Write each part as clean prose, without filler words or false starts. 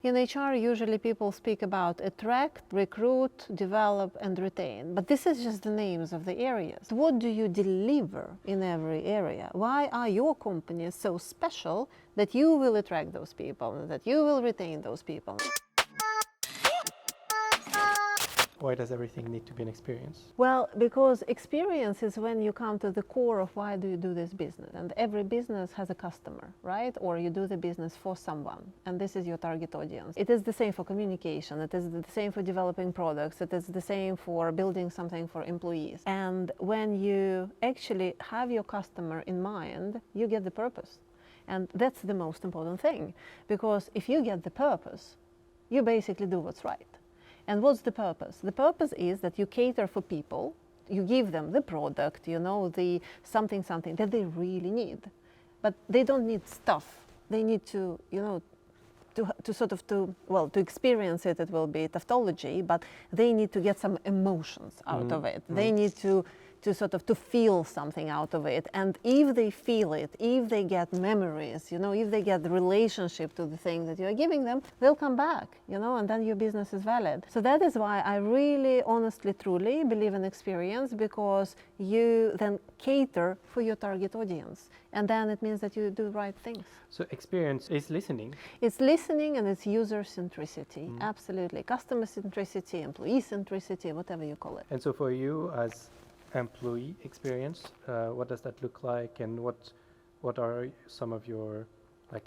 In HR, usually people speak about attract, recruit, develop, and retain. But this is just the names of the areas. What do you deliver in every area? Why are your companies so special that you will attract those people, and that you will retain those people? Why does everything need to be an experience? Well, because experience is when you come to the core of why do you do this business. And every business has a customer, right? Or you do the business for someone, and this is your target audience. It is the same for communication. It is the same for developing products. It is the same for building something for employees. And when you actually have your customer in mind, you get the purpose. And that's the most important thing, because if you get the purpose, you basically do what's right. And what's the purpose? The purpose is that you cater for people, you give them the product, the something that they really need. But they don't need stuff. They need to experience it. It will be tautology, but they need to get some emotions out of it. They need to feel something out of it. And if they feel it, if they get memories, if they get the relationship to the thing that you're giving them, they'll come back, and then your business is valid. So that is why I really, honestly, truly believe in experience, because you then cater for your target audience. And then it means that you do the right things. So experience is listening. It's listening, and it's user centricity, absolutely. Customer centricity, employee centricity, whatever you call it. And so for you as employee experience, what does that look like, and what are some of your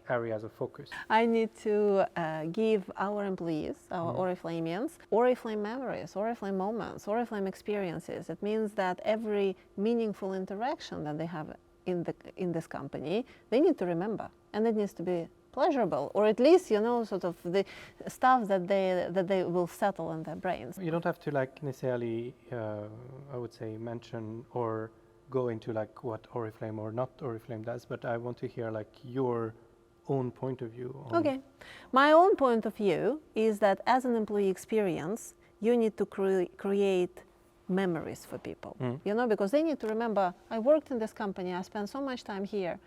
areas of focus? I need to give our employees, our Oriflamians, Oriflame memories, Oriflame moments, Oriflame experiences. It means that every meaningful interaction that they have in this company, they need to remember, and it needs to be pleasurable, or at least the stuff that they will settle in their brains. You don't have to necessarily I would say mention or go into what Oriflame or not Oriflame does, but I want to hear your own point of view on... Okay, my own point of view is that as an employee experience, you need to create memories for people, because they need to remember, I worked in this company, I spent so much time here.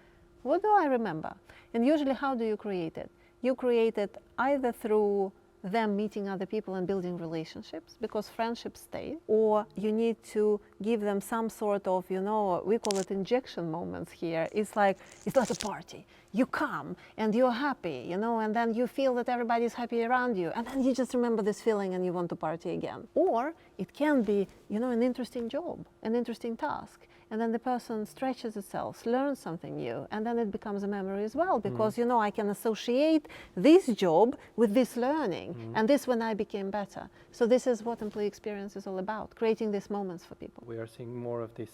What do I remember? And usually, how do you create it? You create it either through them meeting other people and building relationships, because friendships stay, or you need to give them some sort of, we call it injection moments here. It's like a party. You come and you're happy, and then you feel that everybody's happy around you, and then you just remember this feeling and you want to party again. Or it can be, an interesting job, an interesting task. And then the person stretches itself, learns something new, and then it becomes a memory as well, because I can associate this job with this learning, and this when I became better. So this is what employee experience is all about, creating these moments for people. We are seeing more of these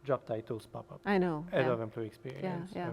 job titles pop up. I know. Head of employee experience. Yeah.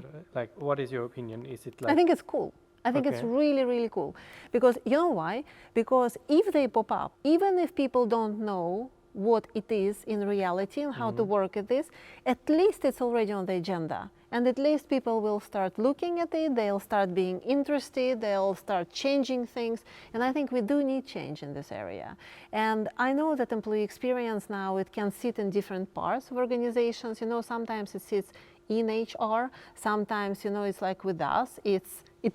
What is your opinion? Is it I think it's cool. I think it's really, really cool. Because you know why? Because if they pop up, even if people don't know what it is in reality and how to work at this, at least it's already on the agenda. And at least people will start looking at it, they'll start being interested, they'll start changing things. And I think we do need change in this area. And I know that employee experience now, it can sit in different parts of organizations. Sometimes it sits in HR, sometimes, it's like with us, it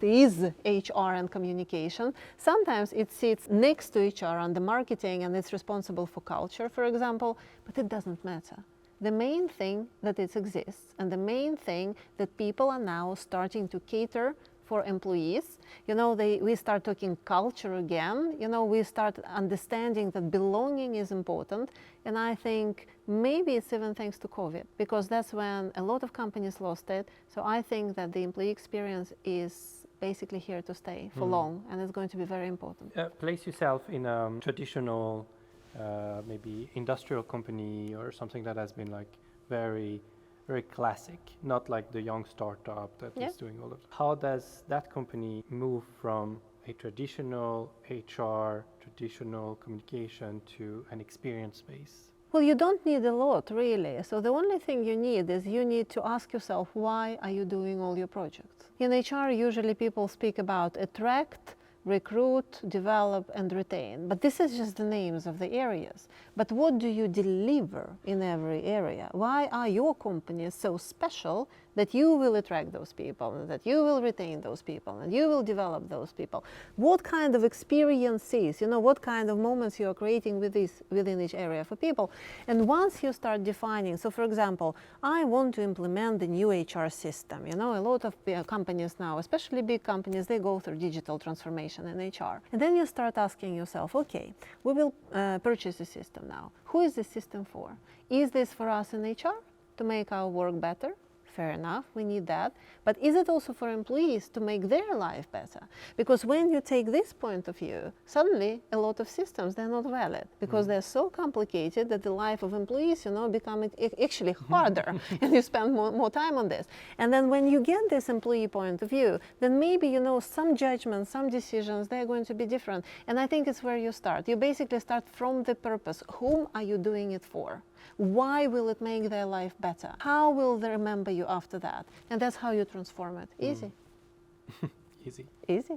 is HR and communication. Sometimes it sits next to HR on the marketing, and it's responsible for culture, for example, but it doesn't matter. The main thing that it exists, and the main thing that people are now starting to cater for employees, we start talking culture again, we start understanding that belonging is important. And I think maybe it's even thanks to COVID, because that's when a lot of companies lost it. So I think that the employee experience is basically here to stay for long, and it's going to be very important. Place yourself in a traditional, maybe industrial company or something that has been very, very classic, not like the young startup that is doing all of it. How does that company move from a traditional HR, traditional communication to an experience space? Well, you don't need a lot, really. So the only thing you need is you need to ask yourself, why are you doing all your projects? In HR, usually people speak about attract, recruit, develop, and retain. But this is just the names of the areas. But what do you deliver in every area? Why are your companies so special that you will attract those people, and that you will retain those people, and you will develop those people. What kind of experiences, what kind of moments you are creating within each area for people. And once you start defining, so for example, I want to implement the new HR system. A lot of companies now, especially big companies, they go through digital transformation in HR. And then you start asking yourself, okay, we will purchase a system now. Who is this system for? Is this for us in HR to make our work better? Fair enough, we need that. But is it also for employees to make their life better? Because when you take this point of view, suddenly a lot of systems, they're not valid because they're so complicated that the life of employees, become actually harder and you spend more time on this. And then when you get this employee point of view, then maybe, some judgments, some decisions, they're going to be different. And I think it's where you start. You basically start from the purpose. Whom are you doing it for? Why will it make their life better? How will they remember you after that? And that's how you transform it. Easy. Easy. Easy.